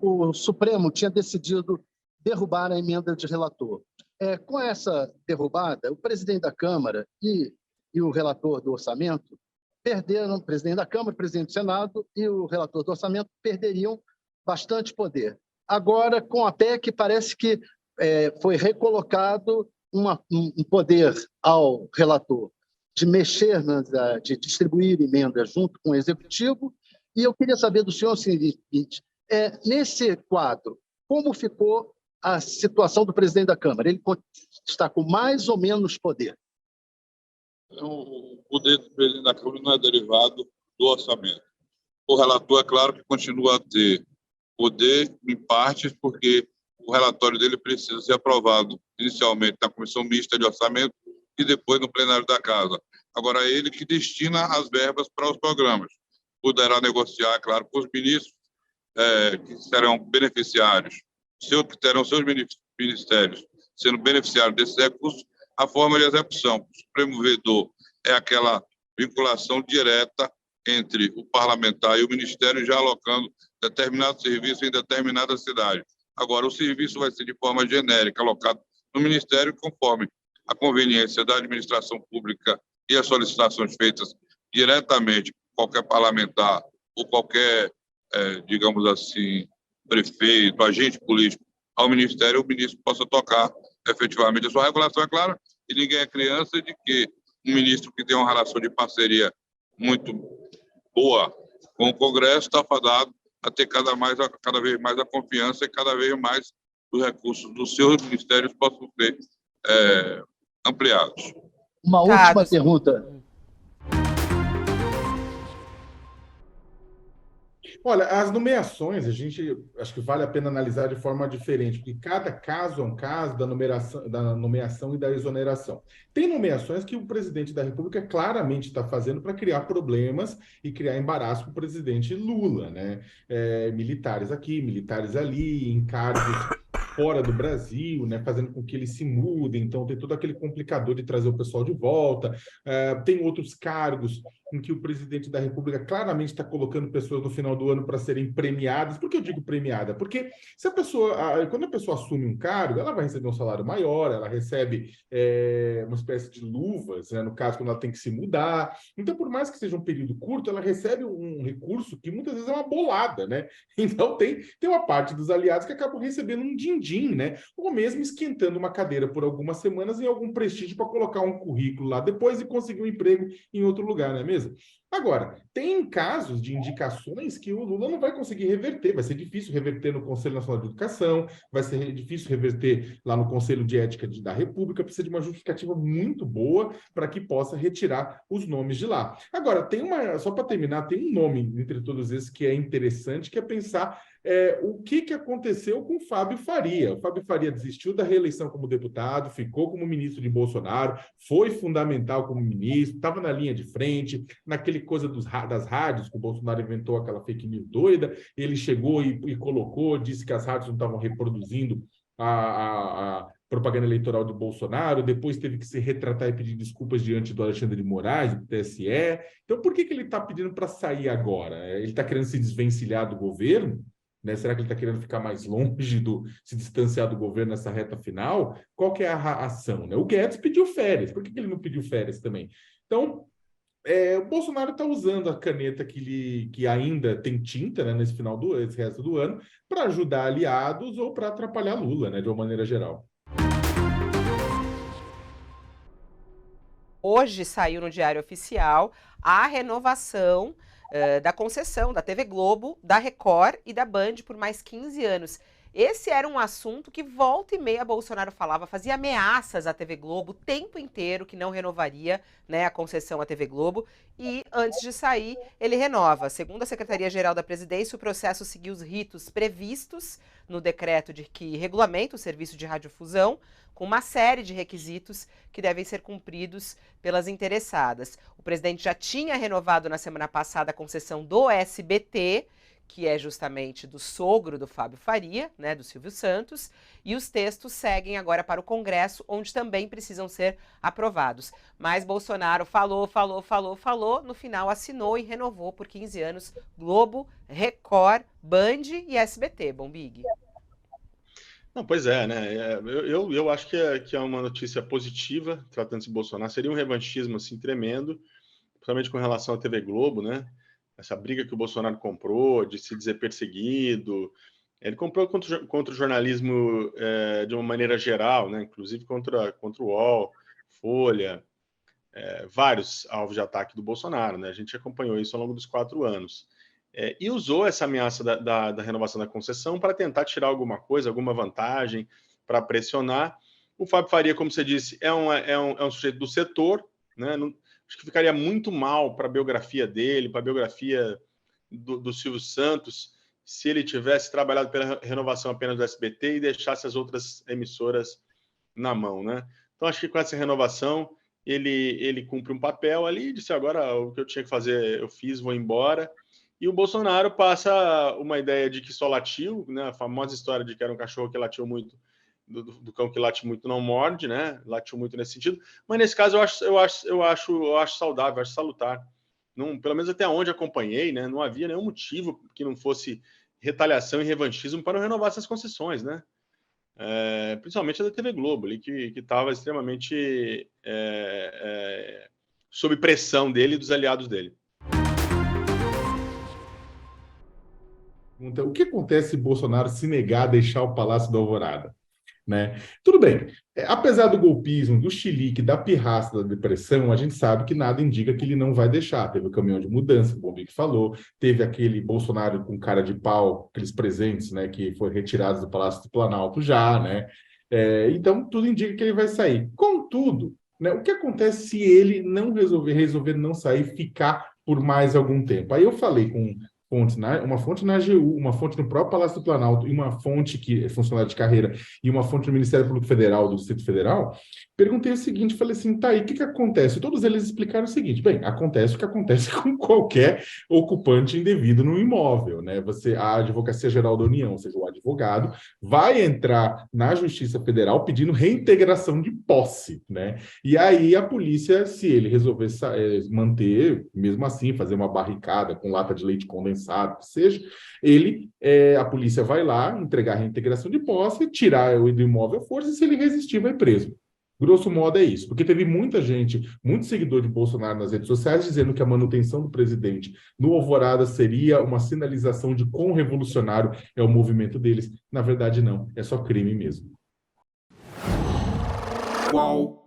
o Supremo tinha decidido derrubar a emenda de relator. Com essa derrubada, o presidente da Câmara e o relator do orçamento perderam, o presidente da Câmara, o presidente do Senado e o relator do orçamento perderiam bastante poder. Agora, com a PEC, parece que foi recolocado um poder ao relator de mexer, de distribuir emendas junto com o Executivo. E eu queria saber do senhor o seguinte, nesse quadro, como ficou a situação do presidente da Câmara? Ele está com mais ou menos poder? O poder do presidente da Câmara não é derivado do orçamento. O relator, é claro que continua a ter poder em partes, porque o relatório dele precisa ser aprovado inicialmente na Comissão Mista de Orçamento e depois no plenário da Casa. Agora, é ele que destina as verbas para os programas. Poderá negociar, claro, com os ministros que serão beneficiários, que terão seus ministérios sendo beneficiários desses recursos, a forma de execução. O Supremo Vedor é aquela vinculação direta entre o parlamentar e o Ministério, já alocando determinado serviço em determinada cidade. Agora, o serviço vai ser de forma genérica, alocado no Ministério, conforme a conveniência da administração pública e as solicitações feitas diretamente por qualquer parlamentar ou qualquer, digamos assim, prefeito, agente político ao Ministério, o ministro possa tocar efetivamente a sua regulação. É claro que ninguém é criança de que um ministro que tem uma relação de parceria muito boa com o Congresso está fadado a ter cada vez mais a confiança e cada vez mais os recursos dos seus ministérios possam ser ampliados. Uma última pergunta. Olha, as nomeações, a gente acho que vale a pena analisar de forma diferente, porque cada caso é um caso da nomeação e da exoneração. Tem nomeações que o presidente da República claramente está fazendo para criar problemas e criar embaraço para o presidente Lula, né? Militares aqui, militares ali, encargos fora do Brasil, né, fazendo com que eles se mudem, então tem todo aquele complicador de trazer o pessoal de volta. Tem outros cargos em que o presidente da República claramente está colocando pessoas no final do ano para serem premiadas. Por que eu digo premiada? Porque se quando a pessoa assume um cargo, ela vai receber um salário maior, ela recebe uma espécie de luvas, né, no caso, quando ela tem que se mudar. Então, por mais que seja um período curto, ela recebe um recurso que muitas vezes é uma bolada, né? Então, tem uma parte dos aliados que acabam recebendo um din-din, né? Ou mesmo esquentando uma cadeira por algumas semanas em algum prestígio para colocar um currículo lá depois e conseguir um emprego em outro lugar, não é mesmo? Agora, tem casos de indicações que o Lula não vai conseguir reverter, vai ser difícil reverter no Conselho Nacional de Educação, vai ser difícil reverter lá no Conselho de Ética da República, precisa de uma justificativa muito boa para que possa retirar os nomes de lá. Agora, só para terminar, tem um nome entre todos esses que é interessante, que é pensar o que aconteceu com o Fábio Faria. O Fábio Faria desistiu da reeleição como deputado, ficou como ministro de Bolsonaro, foi fundamental como ministro, estava na linha de frente, naquele coisa das rádios, que o Bolsonaro inventou aquela fake news doida, ele chegou e colocou, disse que as rádios não estavam reproduzindo a propaganda eleitoral de Bolsonaro, depois teve que se retratar e pedir desculpas diante do Alexandre de Moraes, do TSE. Então, por que ele está pedindo para sair agora? Ele está querendo se desvencilhar do governo? Né? Será que ele está querendo ficar mais longe, se distanciar do governo nessa reta final? Qual que é a ação? Né? O Guedes pediu férias. Por que ele não pediu férias também? Então, o Bolsonaro está usando a caneta que ainda tem tinta, né, nesse resto do ano, para ajudar aliados ou para atrapalhar Lula, né, de uma maneira geral. Hoje saiu no Diário Oficial a renovação da concessão da TV Globo, da Record e da Band por mais 15 anos. Esse era um assunto que volta e meia Bolsonaro falava, fazia ameaças à TV Globo o tempo inteiro que não renovaria, né, a concessão à TV Globo, e antes de sair ele renova. Segundo a Secretaria-Geral da Presidência, o processo seguiu os ritos previstos no decreto que regulamenta o serviço de radiodifusão, com uma série de requisitos que devem ser cumpridos pelas interessadas. O presidente já tinha renovado na semana passada a concessão do SBT, que é justamente do sogro do Fábio Faria, né, do Silvio Santos, e os textos seguem agora para o Congresso, onde também precisam ser aprovados. Mas Bolsonaro falou, no final assinou e renovou por 15 anos Globo, Record, Band e SBT, Bombig. Não, pois é, né? Eu acho que é uma notícia positiva, tratando-se de Bolsonaro. Seria um revanchismo assim, tremendo, principalmente com relação à TV Globo, né? Essa briga que o Bolsonaro comprou de se dizer perseguido. Ele comprou contra o jornalismo de uma maneira geral, né? Inclusive contra o UOL, Folha, vários alvos de ataque do Bolsonaro, né? A gente acompanhou isso ao longo dos 4 anos. E usou essa ameaça da renovação da concessão para tentar tirar alguma coisa, alguma vantagem, para pressionar. O Fábio Faria, como você disse, é um sujeito do setor, né? Acho que ficaria muito mal para a biografia dele, para a biografia do Silvio Santos, se ele tivesse trabalhado pela renovação apenas do SBT e deixasse as outras emissoras na mão, né? Então, acho que com essa renovação, ele cumpre um papel ali, disse agora o que eu tinha que fazer eu fiz, vou embora. E o Bolsonaro passa uma ideia de que só latiu, né? A famosa história de que era um cachorro que latiu muito, do cão que late muito não morde, né? Latiu muito nesse sentido. Mas nesse caso eu acho saudável, acho salutar. Não, pelo menos até onde acompanhei, né? Não havia nenhum motivo que não fosse retaliação e revanchismo para não renovar essas concessões, né? Principalmente a da TV Globo, ali, que estava extremamente sob pressão dele e dos aliados dele. Então, o que acontece se Bolsonaro se negar a deixar o Palácio da Alvorada? Né? Tudo bem, apesar do golpismo, do chilique, da pirraça, da depressão, a gente sabe que nada indica que ele não vai deixar. Teve o caminhão de mudança, o Bombig falou, teve aquele Bolsonaro com cara de pau, aqueles presentes, né, que foram retirados do Palácio do Planalto já, né? Então, tudo indica que ele vai sair. Contudo, né, o que acontece se ele não resolver não sair, ficar por mais algum tempo? Aí eu falei com uma fonte na AGU, uma fonte no próprio Palácio do Planalto e uma fonte que é funcionária de carreira e uma fonte no Ministério Público Federal, do Distrito Federal, perguntei o seguinte, falei assim, tá, e o que acontece? E todos eles explicaram o seguinte, bem, acontece o que acontece com qualquer ocupante indevido no imóvel, né? A Advocacia Geral da União, ou seja, o advogado, vai entrar na Justiça Federal pedindo reintegração de posse, né? E aí a polícia, se ele resolver manter, mesmo assim, fazer uma barricada com lata de leite condensado, que seja, a polícia vai lá entregar a reintegração de posse, tirar o imóvel à força, e se ele resistir, vai preso. Grosso modo é isso, porque teve muita gente, muito seguidor de Bolsonaro nas redes sociais, dizendo que a manutenção do presidente no Alvorada seria uma sinalização de quão revolucionário é o movimento deles. Na verdade, não, é só crime mesmo. Qual